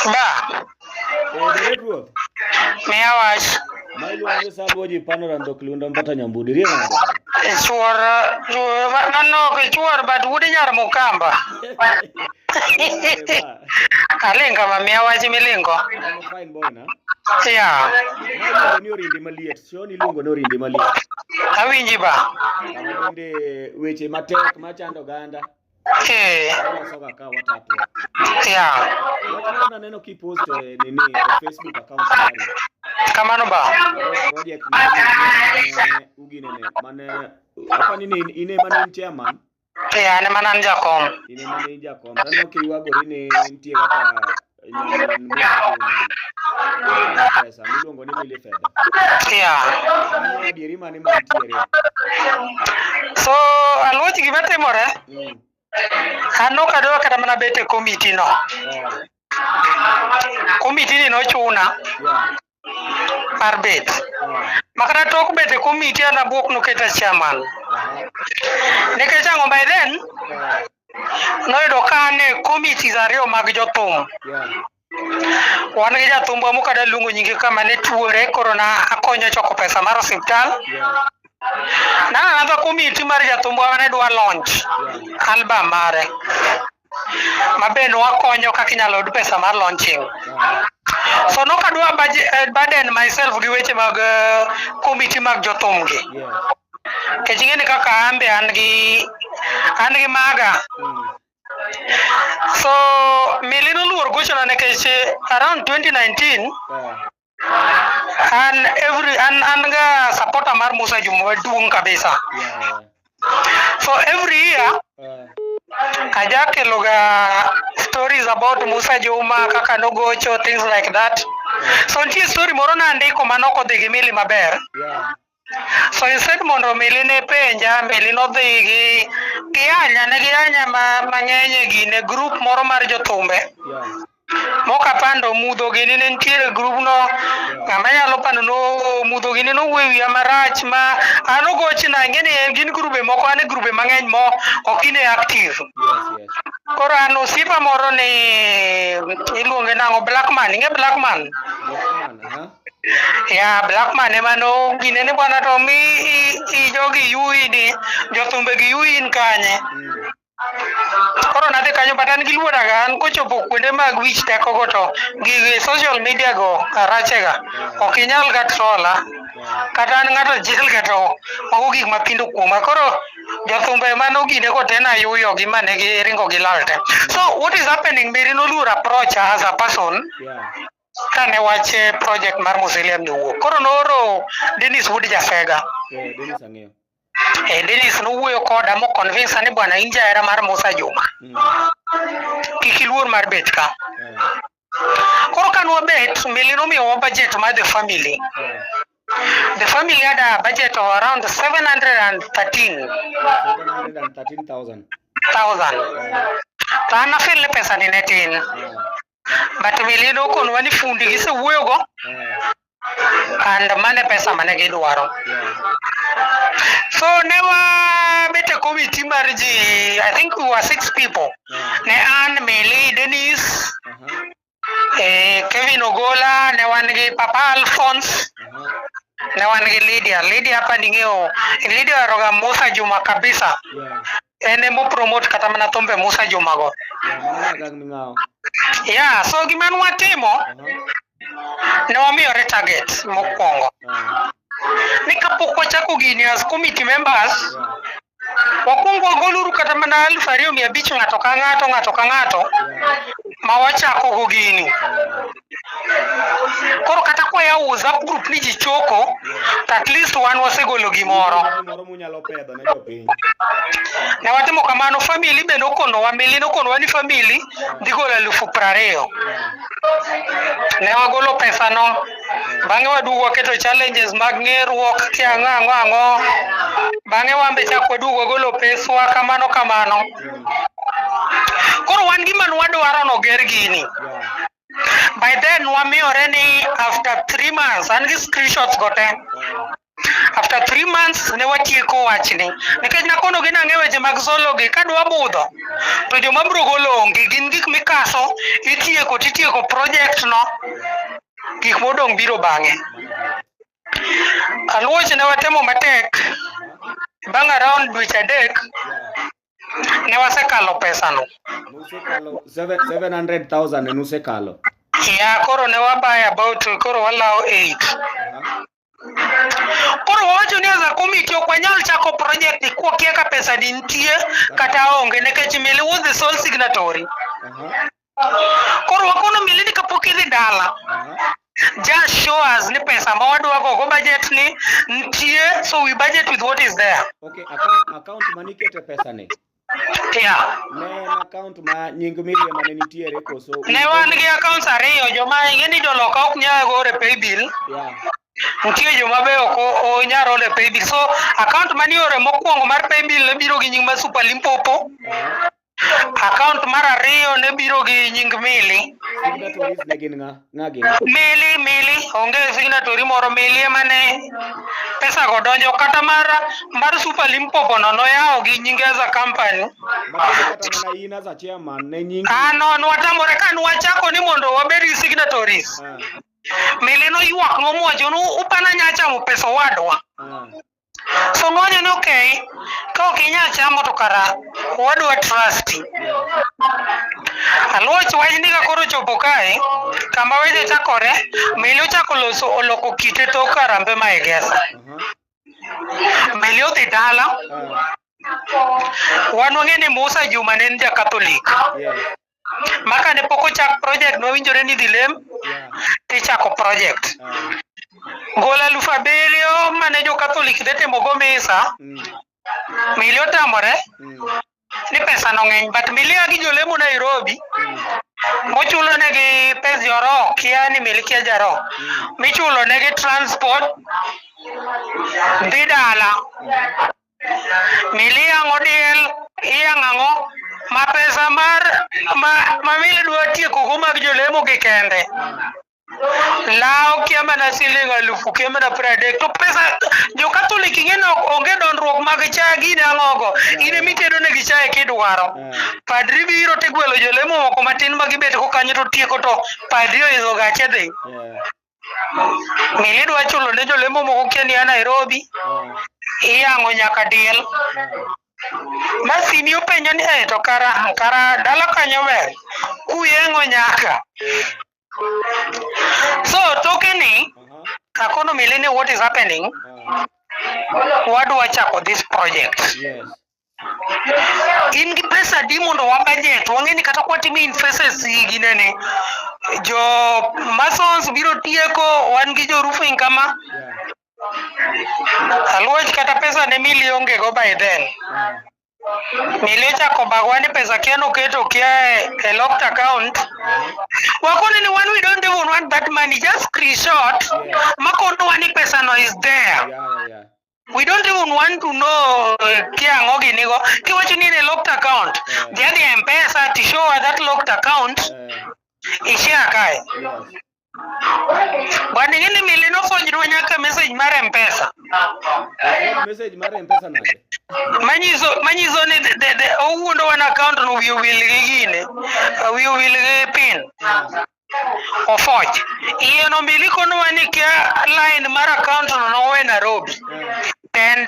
Ba. Deretruoth. Miya wach. Ma iluongo Saluoji Panorando Klundo Mpata Nyambudi riyo ng'ado. Chuor manok chuor but wude nyar Mukamba. Alinga ma miya wach milingo. Fine boy na. Yeah. Ma iluongo ni orindi maliet. Sioni iluongo ni orindi maliet. Awinji ba. Kama bende weche matek machando oganda. Soga ka watato. Yeah. Wachana neno kipost nini Facebook account mari. Kamano ba. Project uginene mane apa nini ine mane chairman. Ne manan jakom. Ine mane jakom. Tano kiwagori ne ntie kaka pesa miluongo ni mili fedha. Yeah. Dieri mane mantiere. So alwochi gima timore. Ano kadwa kada mana bete committee no. Committee ni no chuna. Mar bet. Makana tok bete committee ana buok no keta chairman. Neke chango by then. No yudo kane committees ariyo mag jothum. Wan gi jathumba mokada luongo nyinge kama ne tuore korona akonyo choko pesa mar osiptal. Another committee mar jathumba ne dwa launch album mare. Mabeno wakonyo kaka inyalo yud pesa mar launching. So no kadwa burden myself gi weche mag committee mag jothum gi. Keching'e ni kaka ambe an gi maga. So milino luor gochona nekech around 2019 and ga supporter mar Musa Juma maduong' kabisa. So every year ajakeloga stories about Musa Juma kaka nogocho, things like that. So nitie story moro nandiko manoko dhi gi mili maber. So instead mondo mili ne penja, mili nodhi gi anya mang'eny gine group moro mar jothumbe. Moka pando mudho gini ne ntiere group no ng'ama nyalo pando no mudho gini no wewi amarach ma ano gochna ngeni gin grube moko ane grube mang'eny mo okine active. Koro ano sipa moro ni iluonge nango Blackman, inge Blackman? Ya Blackman emano gine ne bwana to mi jogi yui ni jothumbe gi yui in kanye. Koro nadhi kanyo patan gi luora ga an kochopo kuonde mag wich teko go to gi social media go rachega ok inyal ga trola kata an ng'ato achiel ga to mago gik mathindo kuoma. Koro jothumbe mano gine go te na yuyo gi mane gi ringo gi lal te. So what is happening, Mary noluor approach as a person kane wache project mar Mausoleum ni wuok. Koro nooro Dennis Wood Jafega. Dennis ang'eyo. Dennis nowuoyo koda mo convince ni bwana in jahera mar Musa Juma. Kik iluor mar bet ka. Koro kan wabet, mili nomiyowa budget mar the family. The family had a budget of around 713,000. To an afil pesa ni ne tin. But mili nokonwa ni fundi gisewuoyo go. And mane pesa mane gidwaro. So never bete committee marji, I think we were 6 people. Ne an Meli, Dennis, Kevin Ogola, ne wangi Papa Alphonse, ne wangi Lydia hapa ningeo. Lydia roga Musa Juma kabisa. Ene mo promote kata manatombe Musa Juma go. Yeah, so giman watimo. Ne wamiyore target mokwongo. Ni kapok wachako gini as committee members, wakwongo wagoluru kata mana 2,500 ng'ato ka ng'ato ma wachako go gini. Koro kata kwa ya WhatsApp group ni ji choko, at least wan wasegolo gimoro. Ne watimo kamano, family be nokonowa, mili nokonowa ni family dhi golo 20,000. Ne wagolo pesa no. Bang'e waduogo waketo challenges mag ng'eruok kia ang'o. Bang'e wambe chako waduogo wagolo peswa kamano. Koro wan gima nwadwaro noger gini. By then wamiyore ni after 3 months, an gi screenshots go te. After 3 months ne watieko wachni nikech nakono gi nang'e weche mag solo gi kadwa budho to joma biro golo onge gin gik mikaso titieko project no gik modong' biro bang'e. Aluoch ne watemo matek bang' around dweche adek ne wasekalo pesa no. 700,000 nusekalo. Koro ne wabuy about koro walao 8. Koro wacho ni as a committee ok wanyal chako project ni kuokia ka pesa di nitie kata onge nikech Mili was the sole signatory. Koro wakono Mili ni kapok idhi dala just show us ni pesa ma wadwa go budget ni nitie, so we budget with what is there. Okay, account mani kete pesa ni. Yeah. Ne account ma nying Mili mane nitiere koso. Ne wan gi accounts ariyo joma ing'e ni joloka ok nyal gore pay bill. Yeah. Nitie joma be ok onyalo le pay bill. So account mani ore mokwongo mar pay bill ne biro gi nying ma Super Limpopo. Account mar ariyo ne biro gi nying Mili. Signatories ne gin ng'agi? Mili onge signatory moro. Mili emane pesa go donjo kata mar Super Limpopo no noyawo gi nyinge as a company. Kata mana in as a chairman ne nyingi? No watamore ka nwachako ni mondo wabed gi signatories. Mili no ywak nomuocho no upana nyachamo pesa wadwa. So nonya ni okay, ka ok inyal chamo to kara wadwa trust. Aluoch wachni ka koro chopo kae kama weche chakore, Mili ochako oloko kite tok Harambe ma Egesa. Mili odhi dala. Wan wang'e ni Musa Juma ne en ja Catholic. Maka ne pok ochak project nowinjore ni dhi lem tichako project. Gola 7,000 mane jo Catholic dhi timogo misa. Mili otamore ni pesa no ng'eny, but Mili gi jolemo Nairobi mochulo negi pes joro kia ni Mili kia jaro michulo negi transport dhi dala. Mili ang'o diel iyang'ang'o ma pesa ma Mili dwa tieko go mag jolemo gi kende lao kia mana siling 1,000 kia mana 30 to pesa jo Catholic ing'eno onge dondruok mag cha gine ang'ogo ine mitedo negi chae kidwaro. Padri biro tigwelo jolemo moko matin ma gibet ko kanyo to tieko to padri oidho gache dhi. Mili dwa chulo ne jolemo moko kia ni a Nairobi iyang'o nyaka diel. Masini openjo ni to kara dala kanyo ber kuyeng'o nyaka. So tokeni akono Mili ni what is happening, wadwa chako this project. In gi pesa di mondo wa budget wang'e ni kata kwatimo in phases ginene jo masons biro tieko, wan gi jo roofing kama aluoch kata pesa ne Mili onge go by then. Mili ochako bagwa ni pesa kia noketo kia a locked account. Wakone ni one, we don't even want that money, just screenshot makono wani pesa no is there. We don't even want to know kia ngogi nigo kiwacho ni a locked account. The other Pesa to show that locked account ishia kai. Bwana ngine Mili no fojro nyaka message mar Mpesa. Message mar Mpesa nade? Manyiso ni the owuondo one account no we will gine. We will pin. Ofoj. Iye no Mili kono wani kia line mar account no we Nairobi. $10.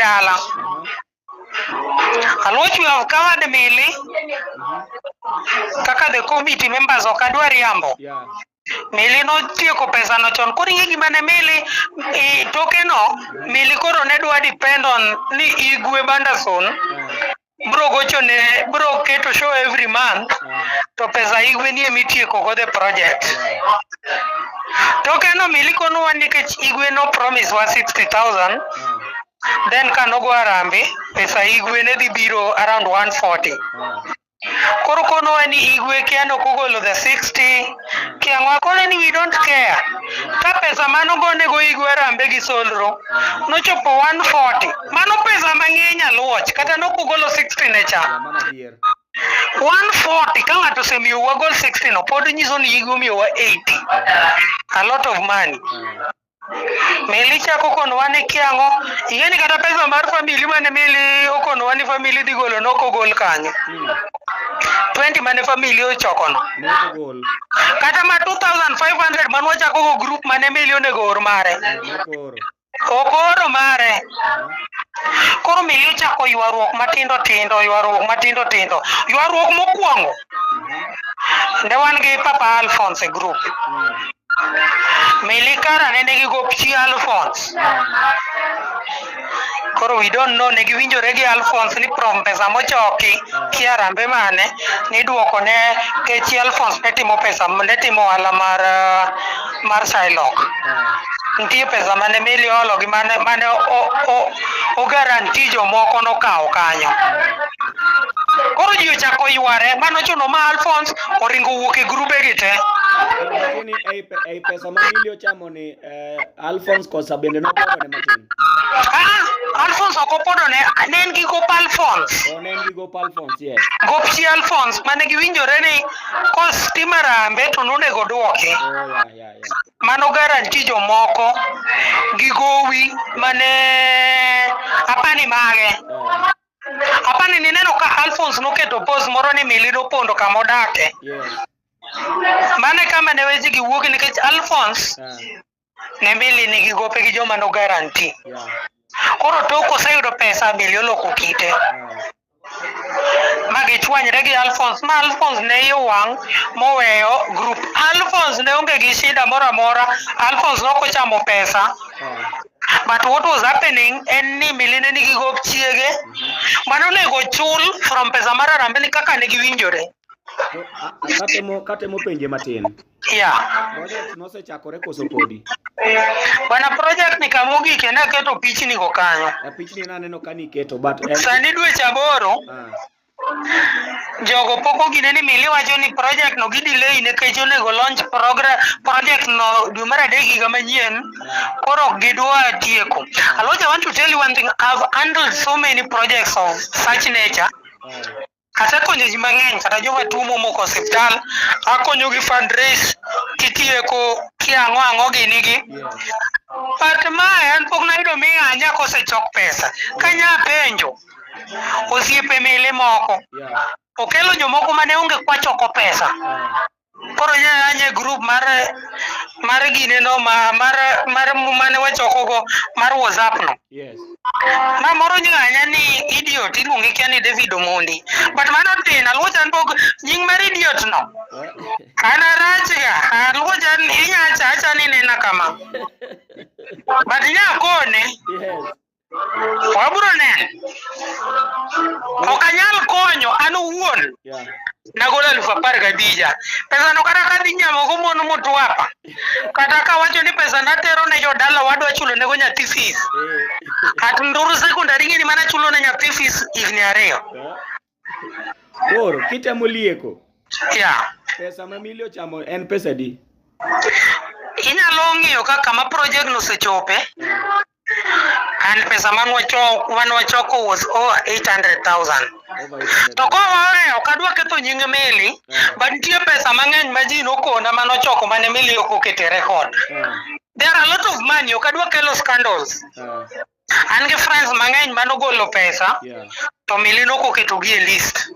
Aluoch we have covered Mili. Kaka the committee members okadwa riambo. Mili no tieko pesa no chon. Koro ing'e gima ne Mili tokeno Mili koro ne dwa depend on ni Igwe Banderson bro gocho ne bro keto show every month to pesa Igwe ni emitieko go the project. Tokeno Mili kono wan nikech Igwe no promise wa 60,000. Then kanogo Harambe pesa Igwe ne dhi biro around 140. Koro kono wani Igwe kia no kugolo the 60 kia ng'wakone ni we don't care. Ka pesa mano gone go Igwe Harambe gi solro no chopo 140 mano pesa mang'eny aluoch kata no kugolo 60 ne cha 140 ka ng'ato osemiyo wa gol 60 no pod nyiso ni Igwe miyo wa 80. A lot of money. Mili chako konwa ni kiango. Ingeni kata pesa mar family mane mili okonwa ni family di golo noko gol kanyo. 20 mane family ochokono. Noko gol. Kata ma 2500 manwa chako go group mane mili onego or mare. Okoro mare. Koro mili chako ywaruok matindo tindo. Ywaruok mokwongo. Ne wan gi Papa Alphonse group. Mili kara nene gi gopchi Alphonse. Koro we don't know ne giwinjore gi Alphonse ni from pesa mochoki kiarambe mane ni duoko ne kechi Alphonse ne timo pesa ne timo ohala mar Shylock. Nitie pesa mane mili olo gi mane o guarantee jomoko nokawo kanyo. Koro ji ochako yware mano chuno ma Alphonse oringo wuok e grube gi te. Lakini ei pesa ma mili ochamo ni Alphonse kosa bende nopodo ne matin. Alphonse okopodo ne en gi gop Alphonse. Ne en gi gop Alphonse, yes. Gopchi Alphonse mane giwinjore ni kostima rambe to nonego duoki. Mano guarantee jomoko gi gowi mane apani mage. Apani ni neno ka Alphonse noketo post moro ni mili nopondo kama odake. Mane kama ne weche giwuok nikech Alphonse ne mili nigi gope gi joma no guarantee. Koro tok oseyudo pesa mili oloko kite. Magi chwanyre gi Alphonse ma Alphonse ne iwang' moweyo group. Alphonse ne onge gi shida moro amora. Alphonse nokochamo pesa. But what was happening en ni mili ne nigi gop chiege mano nego chul from pesa mar arambe ni kaka ne giwinjore. Katemo penje matin. Project nosechakore koso podi. Bana project ni kamugi kena keto pichni go kanyo. Pichni na neno kani keto but sani dweche aboro. Jogo poko gine ni mili wacho ni project no gidelay nikech onego launch project no dwe mar adek higa manyien. Koro gidwa tieko. Aloja, I want to tell you one thing. I've handled so many projects of such nature. Asekonyo ji mang'eny kata joma tuo momoko osiptal, akonyo gi fundraise kitieko kiang'o ginigi. But mae an pok nayudo mianya kosechok pesa. Kanya penjo osiepe mili moko okelo jomoko mane onge kwachoko pesa. Koro nyanya group mar gine no mar mane wachoko go mar WhatsApp no. Ma moro nyanya ni idiot iluonge kia ni David Omondi. But mano tin alwocha ndog nying mar idiot no. Ana rachga alwocha inya chacha ni nena kama. But nya kone. Waburo ne. Okanyal konyo an owuon. Nagola 15,000. Pesa no kata kadhi nyamo go mono motwapa. Kata ka wacho ni pesa natero ne jodala wadwa chulo nego nyathi fees. At nduru secondary ngini mana chulo ne nyathi fees igni ariyo. Koro kitemo lieko. Pesa ma mili ochamo en pesa di. Inyalo ng'iyo kaka ma project no sechope. And pesa manwa choko was over 800,000. To kowe okadwa ketho nying mili, but nitie pesa mang'eny ma ji nokona manochoko mane mili okokete record. There are a lot of money, okadwa kelo scandals. An gi friends mang'eny manogolo pesa, to mili nokoketo gi e list.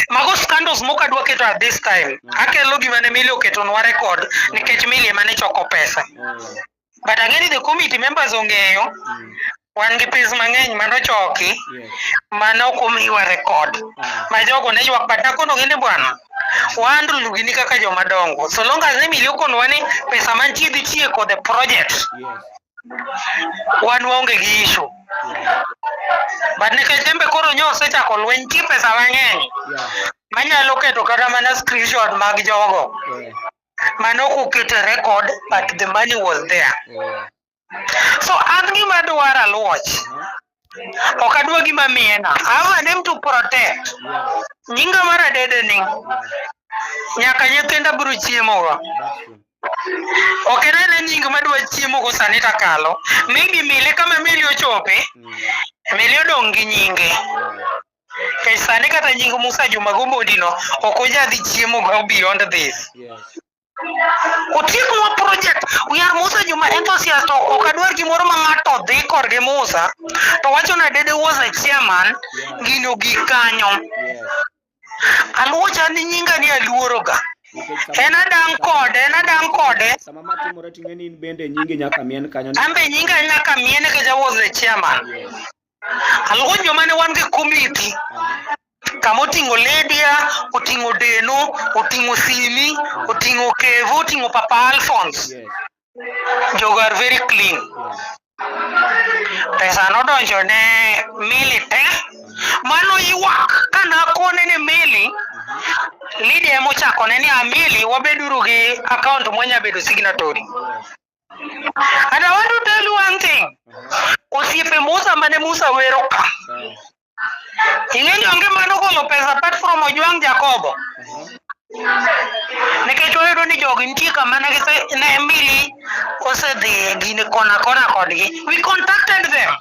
Mago scandals mokadwa keto at this time. Akelo gima ne mili oketo nwa record nikech mili mane choko pesa. But ang'eni the committee members ong'eyo wan gi pesa mang'eny manochoki manokomiwa record. Ma jogo ne ywak but nakono gini bwana wandru gini kaka joma dongo. So long as ne mili okonwa ni pesa mantie dhi tieko the project. Wan waonge gi issue. But nikech embe koro osechako lweny tie pesa mang'eny. Manyalo keto kata mana screenshot mag jogo. Manoko kete record but the money was there. So an gima dwara alwoch. Okadwa gima miena. I want them to protect. Nyinga mar adede ni. Nyaka nyithinda biro chiemo go. Okenene nyinga madwa chiemo go sani takalo. Maybe mili kama mili ochope. Mili odong gi nyinge. Sani kata nying Musa Juma Omondi no okoja dhi chiemo go beyond this. Otiekwa project. We are Musa Juma enthusiast ok adwar gimoro ma ng'ato dhi korgi Musa to wacho na dede was a chairman gino gi kanyo. Aluocha ni nyinga ni aluoroga. En adang kode. Sama matimore ting'eni in bende nyingi nyaka mien kanyo. Ambe nyinga nyaka mien ka was a chairman. Aluo joma ne wan gi committee. Kama oting'o Lydia, oting'o Deno, oting'o Simi, oting'o Kevo, oting'o Papa Alphonse. Jogo are very clean. Pesa nodonjo ne Mili te. Mano ywak kana kone ne Mili. Lydia emochako ne ni Mili wabeduru gi account mwanya bedo signatory. And I want to tell you one thing. Osiepe Musa mane Musa wero ka. Ing'eyo onge mano golo pesa apart from Ojwang Jacobo. Nikech oyudo ni jogi nitie kama ne Emily osedhi gine kona kodgi. We contacted them.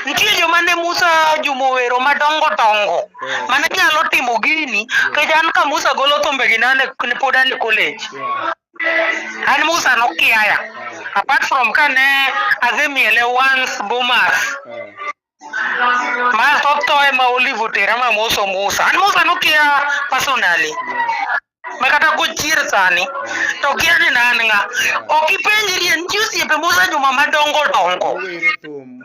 Nitie joma ne Musa Jumowero madongo mane nyalo timo gini kech an ka Musa golo thombegi nane pod an e college. An Musa nokiaya. Apart from kane adhi miele once Bomas. Ma to ema Olive tera ma moso Musa. An Musa nokia personally. Makata go chir sani. To kia ni nanga. Okipenjiri en osiepe Musa Juma madongo.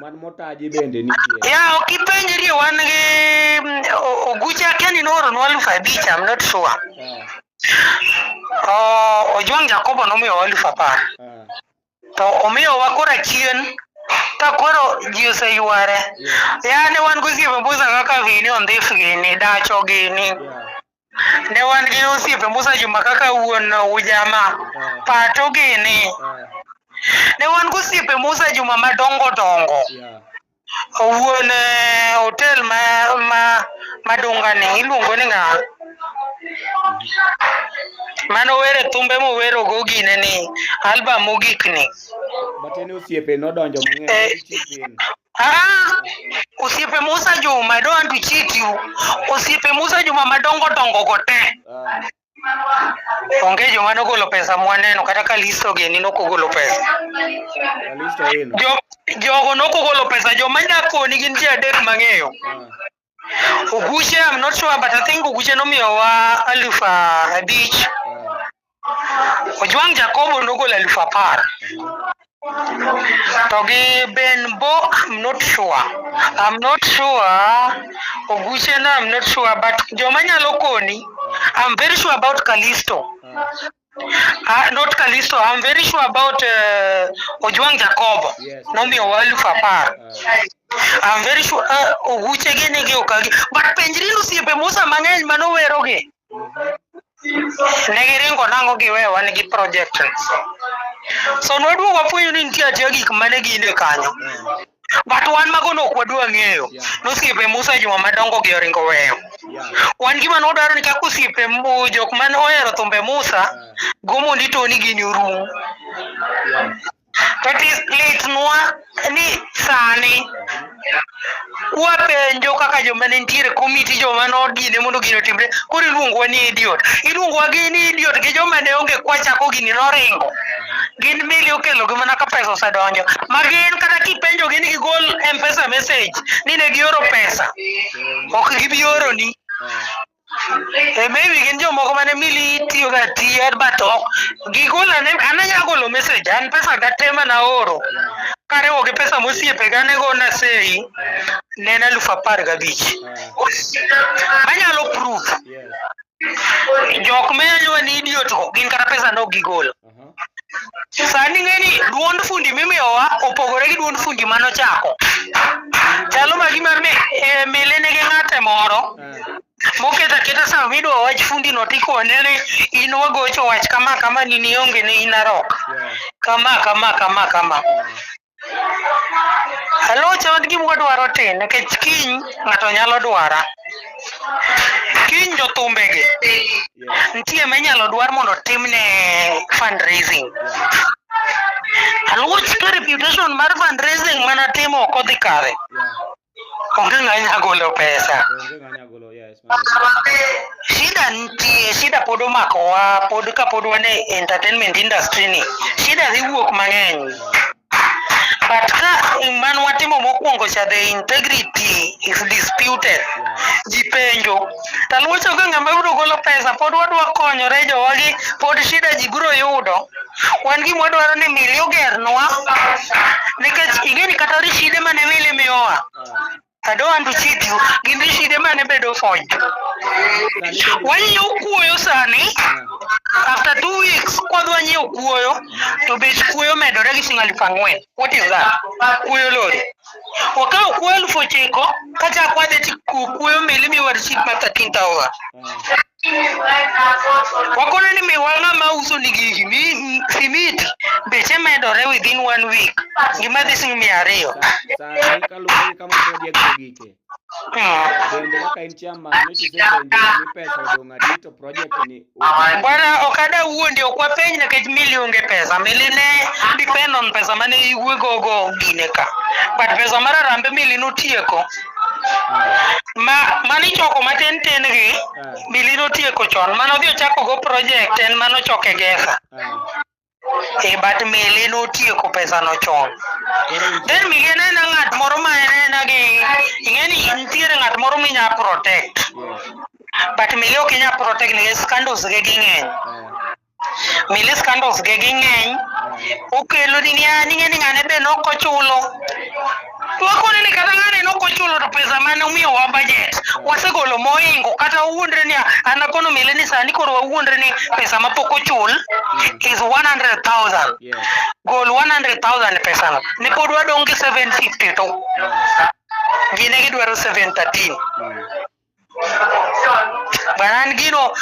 Man motaji bende nitie. Ya okipenjiri wan gi Ogucha keni noro no 5,000 I'm not sure. Ojwang Jacobo nomiyo 10,000. To omiyo wakora chien. Ta koro ji oseyuare. Ne wan gosiepe Musa kaka Vini Ondhif gini, Dacho gini. Ne wan gi osiepe Musa Juma kaka wuon Ujama, Pato gini. Ne wan gosiepe Musa Juma madongo. Wuon hotel madunga ni iluongo ni ng'a. Mano were thumbe mowero go gine ni album mogik ni. Batene osiepe nodonjo mang'eny. Osiepe Musa Juma, I don't want to cheat you. Osiepe Musa Juma madongo go te. Onge joma nogolo pesa mwaneno kata Kalisto geni nokogolo pesa. Kalisto eno. Jogo nokogolo pesa, joma nyakoni gin ji adek mang'eyo. Oguche, I'm not sure, but I think Oguche nomiyo wa 5,000. Ojwang Jacobo nogolo 10,000. Togi Benbo, I'm not sure. Oguche na, I'm not sure, but joma nyalo koni, I'm very sure about Kalisto. Not Kalisto, I'm very sure about Ojwang Jacobo. Nomiyo wa 10,000. I'm very sure Oguche gini gi okagi. But penjri osiepe Musa mang'eny manowero gi. Negiringo nango giweyo wan gi project. So nwaduogo wapuonjo ni nitie atiya gik mane gine kanyo. But wan mago nok wadwa ng'eyo. Nosiepe Musa Juma madongo gi oringo weyo. Wan gima nodwaro ni kaka osiepe jok mane ohero thumbe Musa gomondi Tonny gini orum. That is late nwa ni sani wapenjo kaka joma ne nitiere committee joma nodine mondo gino timre. Koro iluongowa ni idiot. Iluongowa gi ni idiot gi joma ne onge kwachako gini noringo. Gin Mili okelo gi mana ka pesa osedonjo. Ma gin kata kipenjo gini gigol M-Pesa message ni ne gioro pesa. Ok gibi oro ni. Maybe gin jomoko mane Mili tiyo ga tiyer but gigola ne ananya golo message an pesa ga tema na oro. Kariwo gi pesa mosiepe ga nego na sei ne na 15,000. Manyalo proof. Jok menyo ni idiot go gin kata pesa no gigolo. Sani ng'eni duond fundi mimiyowa opogore gi duond fundi manochako. Chalo magima Mili nigi ng'ate moro moketa keta sama midwa wach fundi no tikone ni in wagocho wach kama ni nionge ni inarok. Kama. Hello, chawad gima wadwaro tin nikech kiny ng'ato nyalo dwara. Kiny jotumbegi nitie minyalo dwar mondo timne fundraising. Aluoch ka reputation mar fundraising mana timo ok odhi kare. onge ng'anya golo pesa. Onge ng'anya golo, yes. Shida nitie, shida pod omakowa, pod wan e entertainment industry ni. Shida dhi wuok mang'eny. But ka man watimo mokwongo cha the integrity is disputed. Ji penjo. Taluocho ka ng'ama biro golo pesa, pod wadwa konyore jowagi, pod shida ji biro yudo. Wan gima wadwaro ni mili ogernwa. Nikech ing'eni kata rishide mane mili miyowa. I don't want to cheat you. Gin rishide mane bedo forged. Wanyiewo kuoyo sani. After 2 weeks, kwadwa nyiewo kuoyo, to bech kuoyo medore gi shilingi 4,000. What is that? Kuoyo lori. Wakawo kuoyo 9,000, kacha kwadhi kuoyo mili miwa receipt ma 13,000. Wakone ni miwanga mauso ni gigi, simiti, beche medore within 1 week. Gima dhi shilingi 200. Sani kaluwore kama project gike. Bende kaka in chairman ni pesa odong' adi to project ni. Bwana okada wuondi okwa peny nikech mili onge pesa. Mili ne depend on pesa mane iwuogo go gine ka. But pesa mar Harambee mili notieko. Mani choko matin gi mili notieko chon. Mano odhi ochako go project en mano choke gesa. But mili notieko pesa no chon. Then mili en ng'at moro ma en gi ing'eni nitiere ng'at moro minya protect. But mili ok inya protect nikech scandals ge ging'eny. Mili scandals ge ging'eny. Okelo ni ng'eni ng'ane be nokochulo. Wakone ni kata ng'ane nokochulo to pesa mane umiyowa budget. Wasegolo moingo kata wuondre ni anakono mili ni sani koro wawuondre ni pesa ma pok ochul is 100,000. Gol 100,000 pesa no. Ni pod wadong' gi 750 to. Gine gidwaro 713. Banan gino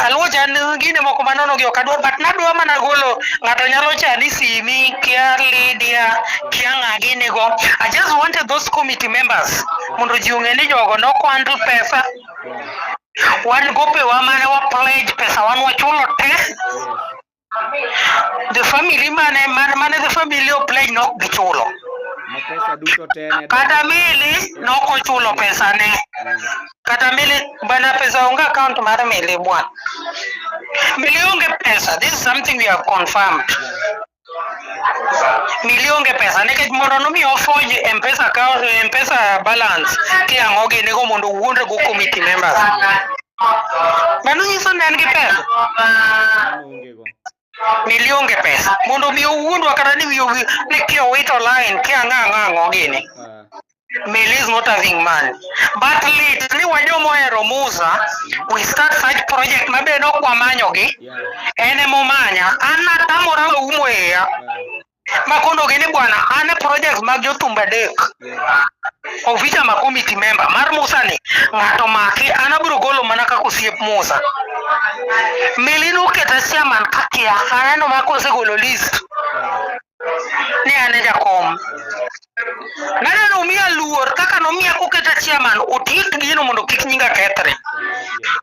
aluocha gine moko manono gi okadwa, but nadwa mana golo ng'ato nyalo chani simi kia Lydia kia ng'agini go. I just wanted those committee members mondo ji ong'e ni jogo nokwandu pesa. Wan gope wa mane wa pledge pesa wan wachulo te. The family mane the family o pledge nok gichulo. Pesa duto tene. Kata mili noko chulo pesa ne. Kata mili bana pesa unga account mara mili bwana. Mili unge pesa. This is something we have confirmed. Mili unge pesa. Nekech mondo nomi ofoje M-Pesa account, M-Pesa balance. Kia ngoge nego mondo uwundre go committee members. Manu nyiso ngi pesa. Milion ge pesa. Mondo mi uwundwa kata ni kia wait online kia ng'ang'o gini. Mili is not having money. But late ni wajomo ero Musa, we start such project mabe no kwa manyogi. Ene momanya ana tamora umweya. Makondo gini bwana ane projects mag jotumba dek. Ofisa ma committee member mar Musa ni ng'ato maki anaburo golo mana kako siep Musa. Mili no keta chairman kakia aneno makose golo list. Ni ane jakom. Nana no miya luor kaka no miya koketa chairman otik gino mondo kik nyinga kethre.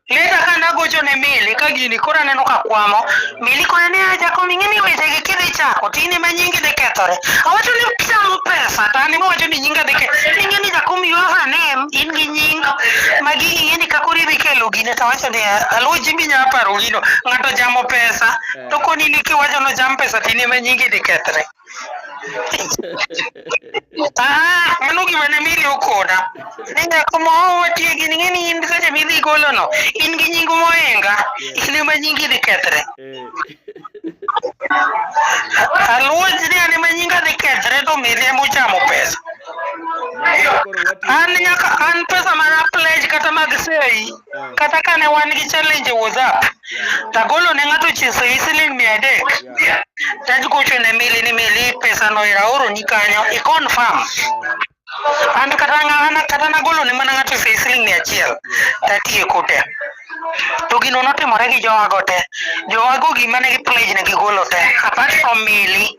Leta kana gocho ne mili ka gini kora neno ka kwamo mili kora ne jakom ing'eni weche gi kidhi chako tini ma nyingi de kethore. Awacho ni chamo pesa tani mowacho ni nyinga de kethore. Ing'eni jakom you have a name in gi nying magi ing'eni kakori dhi kelo gine tawacho ni aluo jimbi nya paro gino ng'ato jamo pesa to koni ni kiwacho no jam pesa tini ma nyingi de kethre. Mano gima ne mili okoda. Nenga como watie gini ng'eni in seche midhi golo no in gi nying moenga in ma nyingi dhi kethre. Aluoch ni ane ma nyinga dhi kethre to mili emo chamo pesa. An pesa mana pledge kata mag sei kata kane wan gi challenge WhatsApp tagolo ne ng'ato chi sei siling 300 tagocho ne mili ni mili pesa no iraoro ni kanyo I confirm and kata nagolo ne mana ng'ato sei siling 100 tatieko te. To gino notimore gi jowago te. Jowago gima ne gi pledge ne gigolo te apart from mili.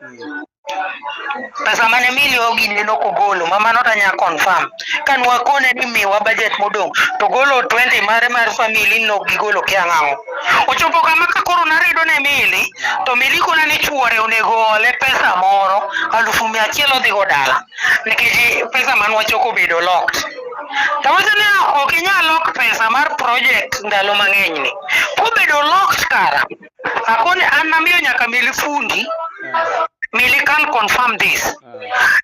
Pesa mane mili ogini nokogolo mama nota nya confirm kan wakone ni miwa budget modong to golo 20 mare mar family no gigolo kia ng'ango ochopo kama ka koro narido ne mili to mili kuna ni chuore onego ole pesa moro 100,000 odhi go dala nikech pesa man wachoko bedo locked Tawacho ni ok inyal lok pesa mar project ndalo mang'eny ni. Kobedo locked kara. Akoni an namiyo nyaka mili fundi. Mili can confirm this.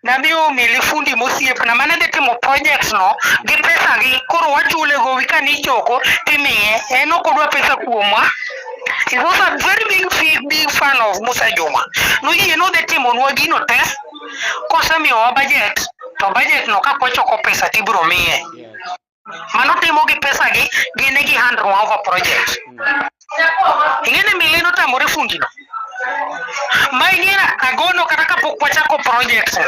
Namiyo mili fundi mosiep na mane de timo projects no gi pesa gi koro wachule go wika ni choko timiye en ok odwa pesa kuomwa. He was a very big fan of Musa Juma. No you know the team on wagino te kosemiyo budget to budget no ka kochoko pesa tibro miye. Mano timo gi pesa gi gine gi hand over project. Ingene mili no tamore fundi no. Maingina agono kata kapok wachako project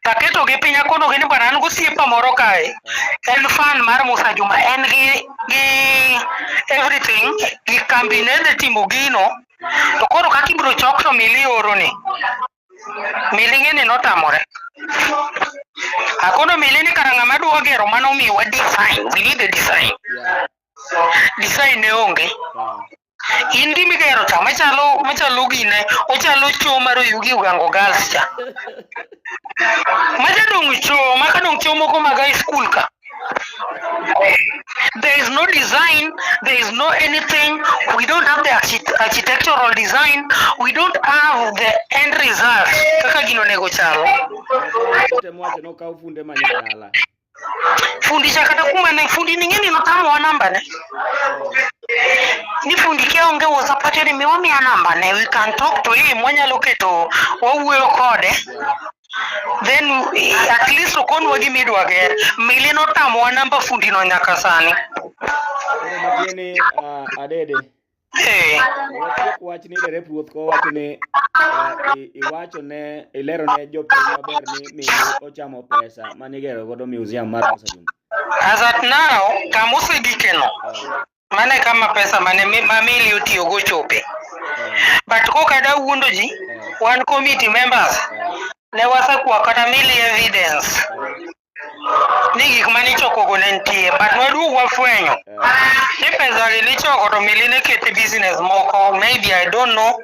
taketo gi pinya kono gini bana an gosiepa moro kae en fan mar Musa Juma en gi everything gi kambi ne timo gino to koro kaka ibro chok to mili oro ni mili ngene notamore akono mili ni kara ng'ama dwa gero mano miwa design we need a design design ne onge indi migero cha machalo gine ochalo cho maro yugi ugango girls cha majadong cho makadong cho moko mag high school ka. There is no design, there is no anything, we don't have the architectural design, we don't have the end result kaka gino nego chalo. Fundi chakata kuma na fundi ningeni notamu wa namba ne. Ni fundi kia onge wazapate ni miwami ya namba ne. We can talk to him mwanya loketo wa uwe kode. Then at least ukonu wagi midwage. Mili notamu wa namba fundi no nyakasani. Matiyeni adede. Wach ni lere puoth ko wach ni iwacho ne ilero ne jopiny maber ni ochamo pesa manigero godo museum mar Mausoleum. As at now kamose gikeno mane kama pesa mane mamili otiyo go chope but ko kada wuondo ji one committee members ne wasekuwa kata mili evidence ni gik mane choko go nentie but waduog wafwenyo ni pesa gi nichoko to mili ne kete business moko maybe I don't know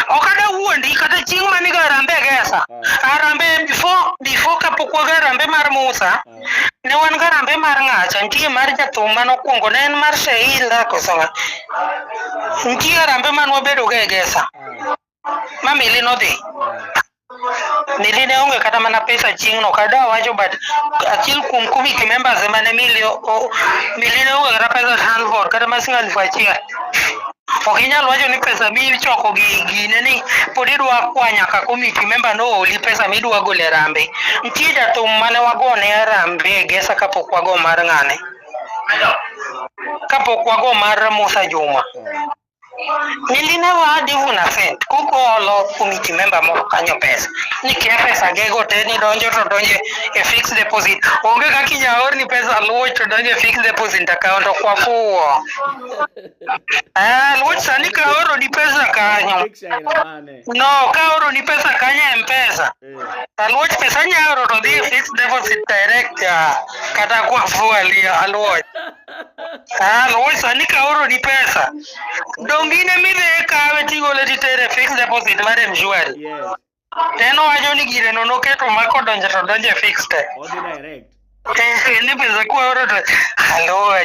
okada wuondi kata ching mani garambe gesa arambe before kapok garambe mar Musa ne wan garambe mar ng'acha ntie mar jathum manokuongo ne en mar Sheila kosanga ntie garambe manwa bedo gesa mamili no dhi mili ne onge kata mana pesa ching no kada wacho but achiel kuom committee members mane mili ne onge kata pesa Hanford kata masinga 1,000 ok inyal wacho ni pesa michoko gine ni pod idwa kwa nyaka committee member no oli pesa midwa golo e rambe ntie jathum mane wagone rambe gesa kapok wago mar ng'ane kapok wago mar Musa Juma mili ne wadi vuna cent kuko olo committee member moko kanyo pesa ni kia pesa gego te ni donjo to donje e fixed deposit onge kaka inyaor ni pesa luo to donje fixed deposit account kwa fuo luo sani ka oro ni pesa kanyo no ka oro ni pesa kanyo M-Pesa luo pesa nyaoro to dhi fixed deposit direct kata kwa fuo luo luo sani ka oro ni pesa dongine midhe kawe tigole titere fixed deposit mar mshwari teno wacho ni gire no noketo mako donje to donje fixed odi direct ni pesa kwa oro to halo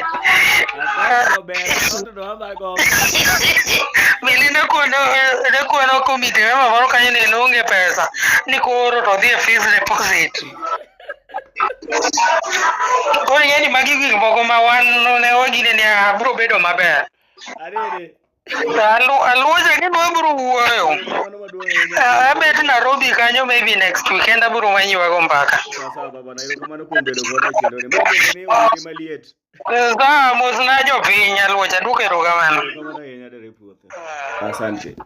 mili ne kono committee mema moro kanyo ne longe pesa ni koro to dhi fixed deposit koro yani magi gik moko ma wan ne wagine ni abro bedo maber adede Aluoja ni bro wuoyo. Abet Nairobi kanyo maybe next weekend abro manyiwa go mbaka. Sawa baba na irokamano kuom bedo godo e kendo ni wadi maliet. Mos na jopiny aluocha duke erokamano. Erokamano ahinya dere puothe. Asante.